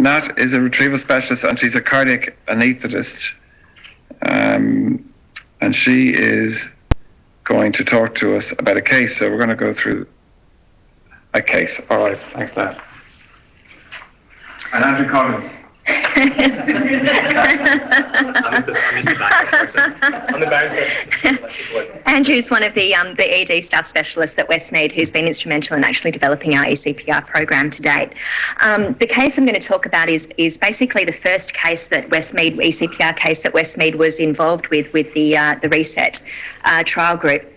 Nat is a retrieval specialist and she's a cardiac anaesthetist. And she is going to talk to us about a case. So we're going to go through a case. All right, thanks, Nat. And Andrew Coggins. I'm the bouncer. Andrew's one of the ED staff specialists at Westmead who's been instrumental in actually developing our ECPR program to date. The case I'm going to talk about is basically the first case that Westmead, ECPR case that Westmead was involved with the RESET trial group.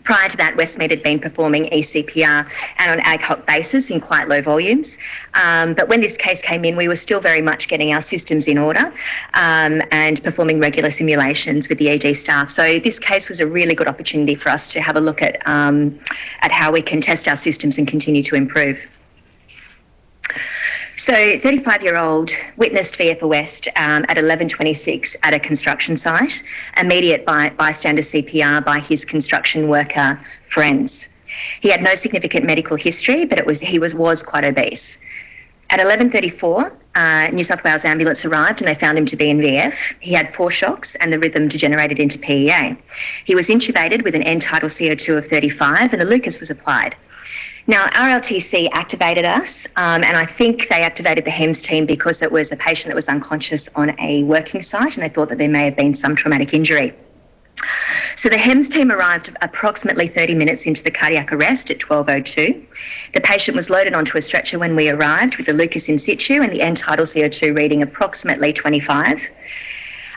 Prior to that, Westmead had been performing ECPR and on an ad hoc basis in quite low volumes. But when this case came in, we were still very much getting our systems in order and performing regular simulations with the ED staff. So this case was a really good opportunity for us to have a look at how we can test our systems and continue to improve. So 35-year-old witnessed VF West at 11:26 at a construction site, immediate bystander CPR by his construction worker friends. He had no significant medical history, but he was quite obese. At 11:34, New South Wales ambulance arrived and they found him to be in VF. He had 4 shocks and the rhythm degenerated into PEA. He was intubated with an end-tidal CO2 of 35 and a Lucas was applied. Now, RLTC activated us, and I think they activated the HEMS team because it was a patient that was unconscious on a working site and they thought that there may have been some traumatic injury. So the HEMS team arrived approximately 30 minutes into the cardiac arrest at 12:02. The patient was loaded onto a stretcher when we arrived with the Lucas in situ and the end-tidal CO2 reading approximately 25.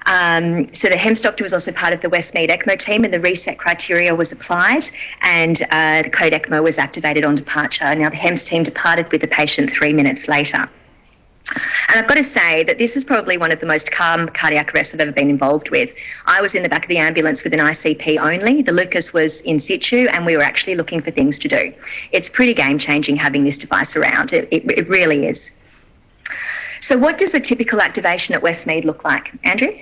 So the HEMS doctor was also part of the Westmead ECMO team and the reset criteria was applied and the code ECMO was activated on departure. Now the HEMS team departed with the patient 3 minutes later. And I've got to say that this is probably one of the most calm cardiac arrests I've ever been involved with. I was in the back of the ambulance with an ICP only. The Lucas was in situ and we were actually looking for things to do. It's pretty game-changing having this device around. It really is. So what does a typical activation at Westmead look like? Andrew?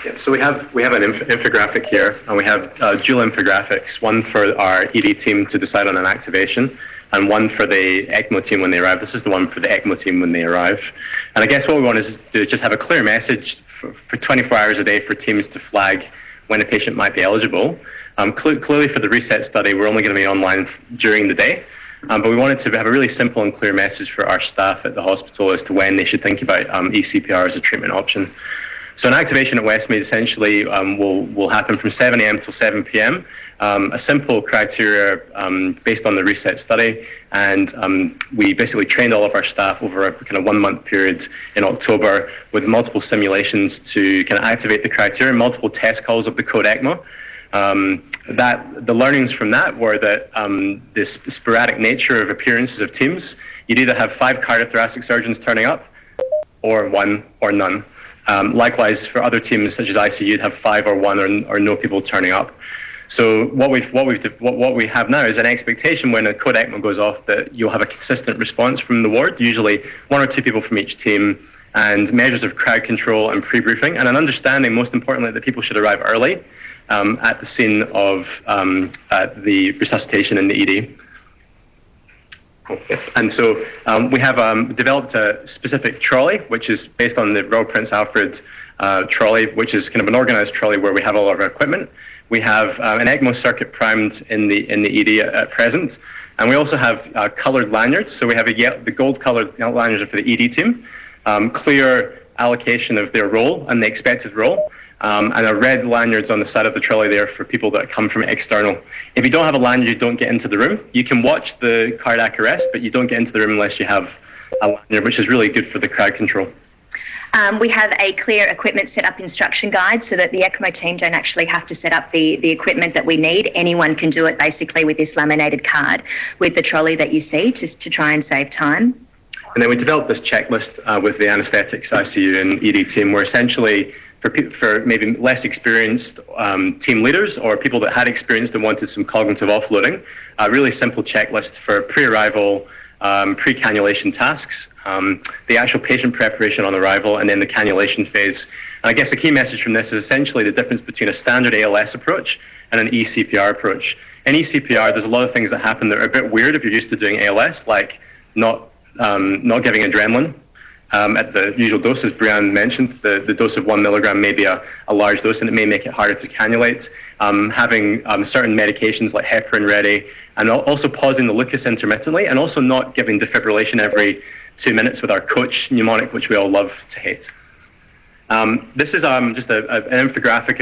Yeah, so we have an infographic here, and we have dual infographics, one for our ED team to decide on an activation, and one for the ECMO team when they arrive. This is the one for the ECMO team when they arrive. And I guess what we want to do is just have a clear message for 24 hours a day for teams to flag when a patient might be eligible. Clearly for the reset study, we're only going to be online during the day. But we wanted to have a really simple and clear message for our staff at the hospital as to when they should think about ECPR as a treatment option. So an activation at Westmead essentially will happen from 7 a.m. till 7 p.m. A simple criteria based on the reset study, and we basically trained all of our staff over a kind of 1 month period in October with multiple simulations to kind of activate the criteria, multiple test calls of the code ECMO. The learnings from that were that this sporadic nature of appearances of teams, you'd either have 5 cardiothoracic surgeons turning up, or 1 or none. Likewise, for other teams such as ICU, you'd have 5 or 1 or no people turning up. So what we have now is an expectation when a code ECMO goes off that you'll have a consistent response from the ward, usually 1 or 2 people from each team, and measures of crowd control and pre-briefing, and an understanding, most importantly, that people should arrive early at the scene of the resuscitation in the ED. And so we have developed a specific trolley, which is based on the Royal Prince Alfred trolley, which is kind of an organised trolley where we have all of our equipment. We have an ECMO circuit primed in the ED at present, and we also have coloured lanyards. So we have the gold-coloured lanyards are for the ED team, clear allocation of their role and the expected role. And a red lanyards on the side of the trolley there for people that come from external. If you don't have a lanyard, you don't get into the room. You can watch the cardiac arrest, but you don't get into the room unless you have a lanyard, which is really good for the crowd control. We have a clear equipment setup instruction guide so that the ECMO team don't actually have to set up the equipment that we need. Anyone can do it basically with this laminated card with the trolley that you see, just to try and save time. And then we developed this checklist with the anaesthetics, ICU and ED team, where essentially for maybe less experienced team leaders or people that had experience and wanted some cognitive offloading, a really simple checklist for pre-arrival, pre-cannulation tasks, the actual patient preparation on arrival, and then the cannulation phase. And I guess the key message from this is essentially the difference between a standard ALS approach and an ECPR approach. In ECPR, there's a lot of things that happen that are a bit weird if you're used to doing ALS, like not giving adrenaline at the usual dose, as Brianne mentioned. The dose of 1 milligram may be a large dose, and it may make it harder to cannulate. Having certain medications like heparin ready, and also pausing the Lucas intermittently, and also not giving defibrillation every 2 minutes with our coach mnemonic, which we all love to hate. This is just an infographic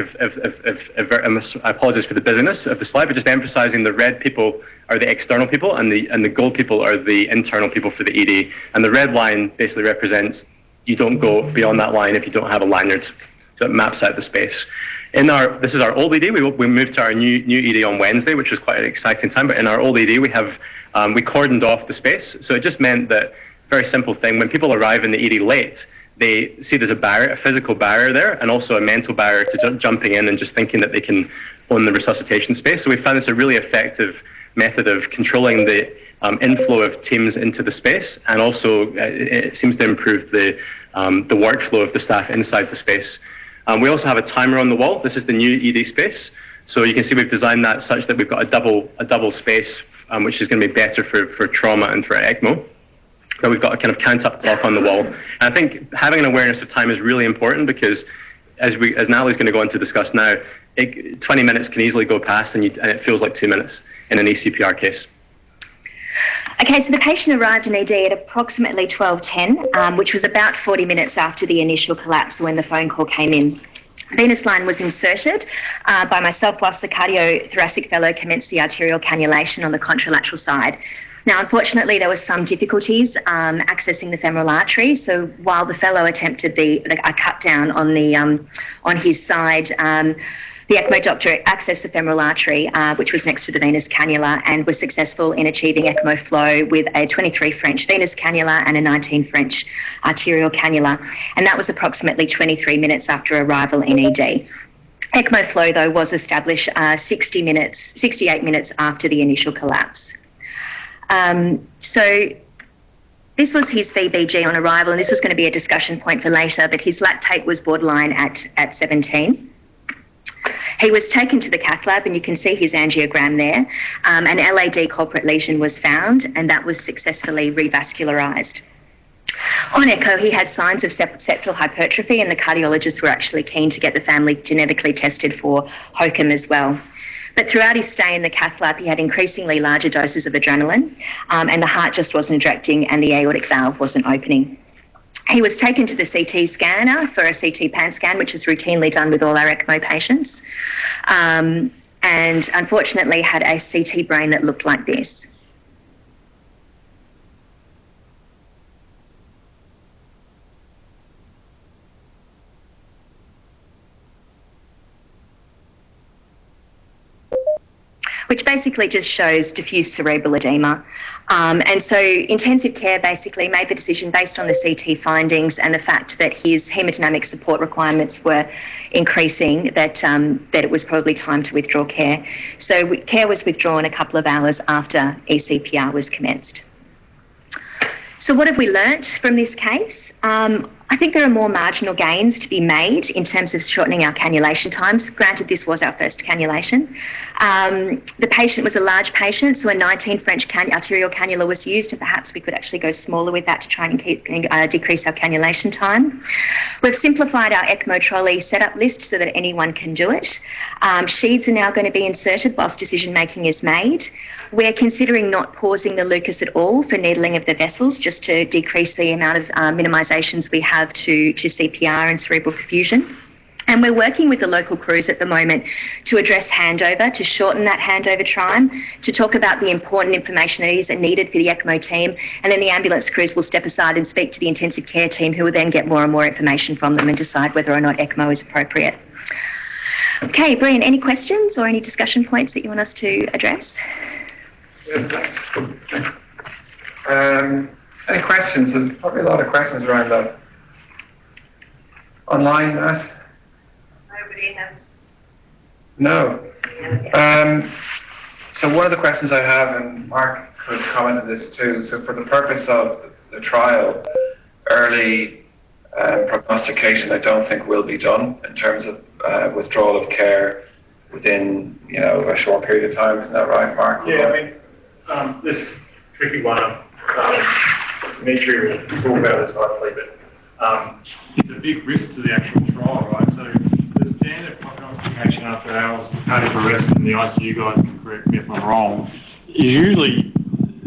I apologize for the busyness of the slide, but just emphasizing the red people are the external people, and the gold people are the internal people for the ED. And the red line basically represents you don't go beyond that line if you don't have a lanyard, so it maps out the space. This is our old ED. We moved to our new ED on Wednesday, which was quite an exciting time. But in our old ED, we cordoned off the space, so it just meant that, very simple thing, when people arrive in the ED late, they see there's a barrier, a physical barrier there, and also a mental barrier to jumping in and just thinking that they can own the resuscitation space. So we found this a really effective method of controlling the inflow of teams into the space, and also it seems to improve the workflow of the staff inside the space. We also have a timer on the wall. This is the new ED space. So you can see we've designed that such that we've got a double space, which is going to be better for trauma and for ECMO. But we've got a kind of count-up clock on the wall. And I think having an awareness of time is really important, because as Natalie's going to go on to discuss now, 20 minutes can easily go past, and it feels like 2 minutes in an ECPR case. Okay, so the patient arrived in ED at approximately 12:10, which was about 40 minutes after the initial collapse when the phone call came in. Venous line was inserted by myself whilst the cardiothoracic fellow commenced the arterial cannulation on the contralateral side. Now, unfortunately, there were some difficulties accessing the femoral artery. So while the fellow attempted a cut down on his side, the ECMO doctor accessed the femoral artery, which was next to the venous cannula, and was successful in achieving ECMO flow with a 23 French venous cannula and a 19 French arterial cannula. And that was approximately 23 minutes after arrival in ED. ECMO flow, though, was established 68 minutes after the initial collapse. So this was his VBG on arrival, and this was going to be a discussion point for later, but his lactate was borderline at 17. He was taken to the cath lab, and you can see his angiogram there. An LAD culprit lesion was found, and that was successfully revascularised. On echo, he had signs of septal hypertrophy, and the cardiologists were actually keen to get the family genetically tested for OOHCA as well. But throughout his stay in the cath lab, he had increasingly larger doses of adrenaline, and the heart just wasn't contracting, and the aortic valve wasn't opening. He was taken to the CT scanner for a CT pan scan, which is routinely done with all our ECMO patients, and unfortunately had a CT brain that looked like this. Which basically just shows diffuse cerebral edema. And so intensive care basically made the decision based on the CT findings and the fact that his hemodynamic support requirements were increasing, that it was probably time to withdraw care. So care was withdrawn a couple of hours after ECPR was commenced. So what have we learnt from this case? I think there are more marginal gains to be made in terms of shortening our cannulation times. Granted, this was our first cannulation. The patient was a large patient, so a 19 French arterial cannula was used, and perhaps we could actually go smaller with that to try and decrease our cannulation time. We've simplified our ECMO trolley setup list so that anyone can do it. Sheaths are now going to be inserted whilst decision making is made. We're considering not pausing the Lucas at all for needling of the vessels, just to decrease the amount of minimisations we have to CPR and cerebral perfusion. And we're working with the local crews at the moment to address handover, to shorten that handover time, to talk about the important information that is needed for the ECMO team, and then the ambulance crews will step aside and speak to the intensive care team, who will then get more and more information from them and decide whether or not ECMO is appropriate. Okay, Brian, any questions or any discussion points that you want us to address? Yeah, thanks. Any questions? There's probably a lot of questions around that. Online, Matt? Nobody has. No. So one of the questions I have, and Mark could comment on this too, so for the purpose of the trial, early prognostication I don't think will be done in terms of withdrawal of care within a short period of time. Isn't that right, Mark? Yeah, I mean, this tricky one, Dimitri will talk about this hopefully, but it's a big risk to the actual trial, right? So the standard prognostication after hours of cardiac arrest, and the ICU guys can correct me if I'm wrong, is usually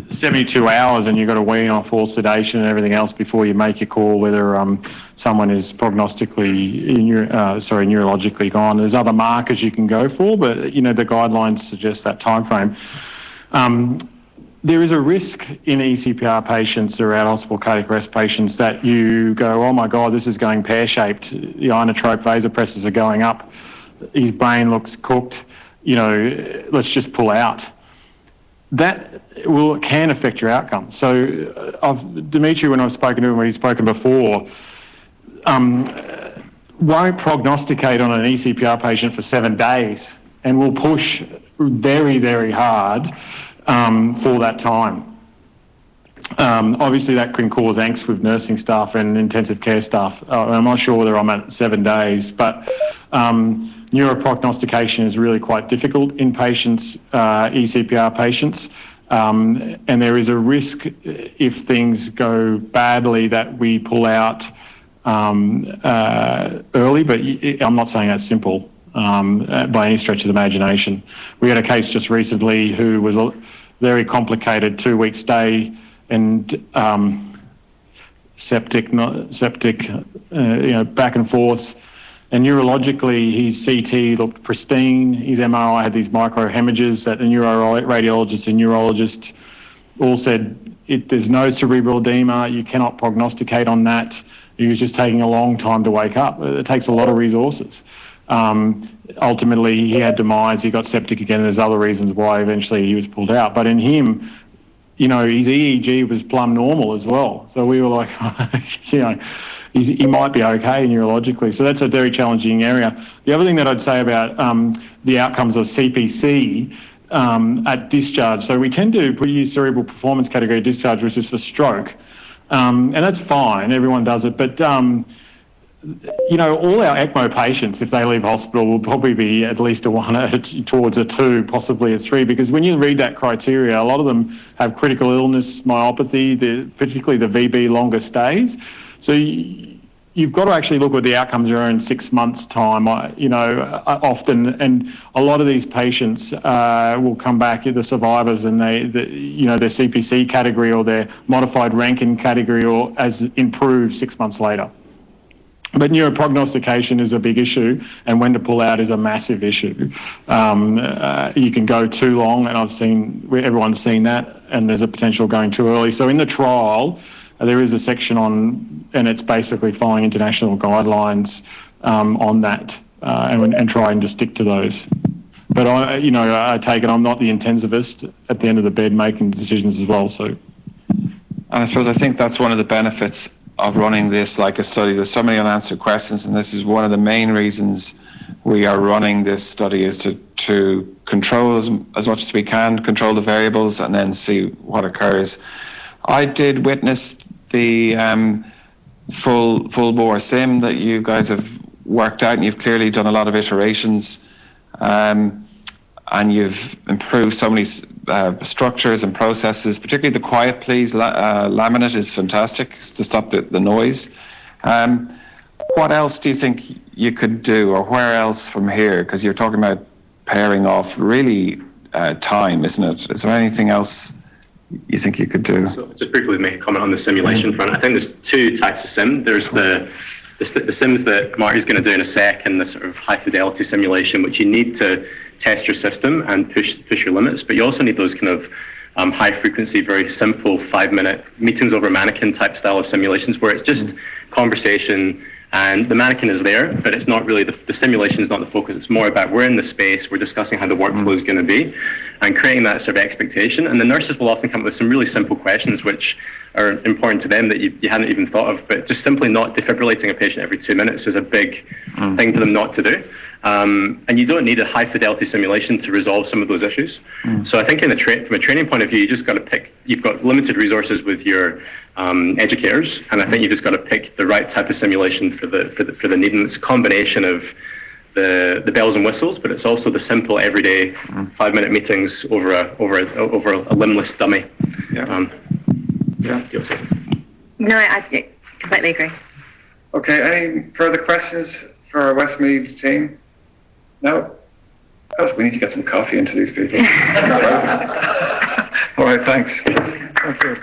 72 hours, and you've got to wean off all sedation and everything else before you make your call whether someone is neurologically gone. There's other markers you can go for, but the guidelines suggest that time frame. There is a risk in ECPR patients or out-hospital cardiac arrest patients that you go, oh my God, this is going pear-shaped. The inotrope vasopressors are going up. His brain looks cooked. Let's just pull out. That can affect your outcome. So Dimitri, when I've spoken to him, when he's spoken before, won't prognosticate on an ECPR patient for 7 days and will push very, very hard for that time. Obviously, that can cause angst with nursing staff and intensive care staff. I'm not sure whether I'm at 7 days, but neuroprognostication is really quite difficult in patients, ECPR patients, and there is a risk if things go badly that we pull out early, but I'm not saying that's simple by any stretch of the imagination. We had a case just recently who was a very complicated 2-week stay and septic, back and forth. And neurologically, his CT looked pristine. His MRI had these microhemorrhages that the neuroradiologist and neurologist all said, there's no cerebral edema. You cannot prognosticate on that. He was just taking a long time to wake up. It takes a lot of resources. Ultimately, he had demise. He got septic again. There's other reasons why eventually he was pulled out. But in him, his EEG was plumb normal as well. So we were like, he might be okay neurologically. So that's a very challenging area. The other thing that I'd say about the outcomes of CPC at discharge, so we tend to use cerebral performance category discharge, which is for stroke. And that's fine, everyone does it. But, all our ECMO patients, if they leave hospital, will probably be at least a 1 towards a 2, possibly a 3, because when you read that criteria, a lot of them have critical illness, myopathy, particularly the VB longer stays. So you've got to actually look what the outcomes are in 6 months' time, often. And a lot of these patients will come back, the survivors, and their CPC category or their modified Rankin category or as improved 6 months later. But neuroprognostication is a big issue, and when to pull out is a massive issue. You can go too long, and everyone's seen that, and there's a potential going too early. So in the trial, there is a section on, and it's basically following international guidelines on that, and trying to stick to those. But I take it I'm not the intensivist at the end of the bed making decisions as well. So, and I think that's one of the benefits of running this like a study. There's so many unanswered questions, and this is one of the main reasons we are running this study, is to control as much as we can, control the variables, and then see what occurs. I did witness the full bore sim that you guys have worked out, and you've clearly done a lot of iterations, and you've improved so many structures and processes, particularly the quiet please laminate is fantastic to stop the noise. What else do you think you could do, or where else from here? Because you're talking about pairing off really time, isn't it? Is there anything else you think you could do? So just briefly make a comment on the simulation front. I think there's 2 types of sim. There's the sims that Marty's going to do in a sec, and the sort of high fidelity simulation, which you need to test your system and push your limits. But you also need those kind of high frequency, very simple 5-minute meetings over mannequin type style of simulations, where it's just conversation. And the mannequin is there, but it's not really, the simulation is not the focus. It's more about, we're in the space, we're discussing how the workflow is going to be, and creating that sort of expectation. And the nurses will often come up with some really simple questions which are important to them that you hadn't even thought of. But just simply not defibrillating a patient every 2 minutes is a big thing for them not to do. And you don't need a high fidelity simulation to resolve some of those issues. So I think from a training point of view, you just got to pick, you've got limited resources with your educators, and I think you just got to pick the right type of simulation for the need. And it's a combination of the bells and whistles, but it's also the simple everyday 5-minute meetings over a limbless dummy. No, I completely agree. Okay, any further questions for our Westmead team? No? Oh, we need to get some coffee into these people. All right, thanks. Thank you.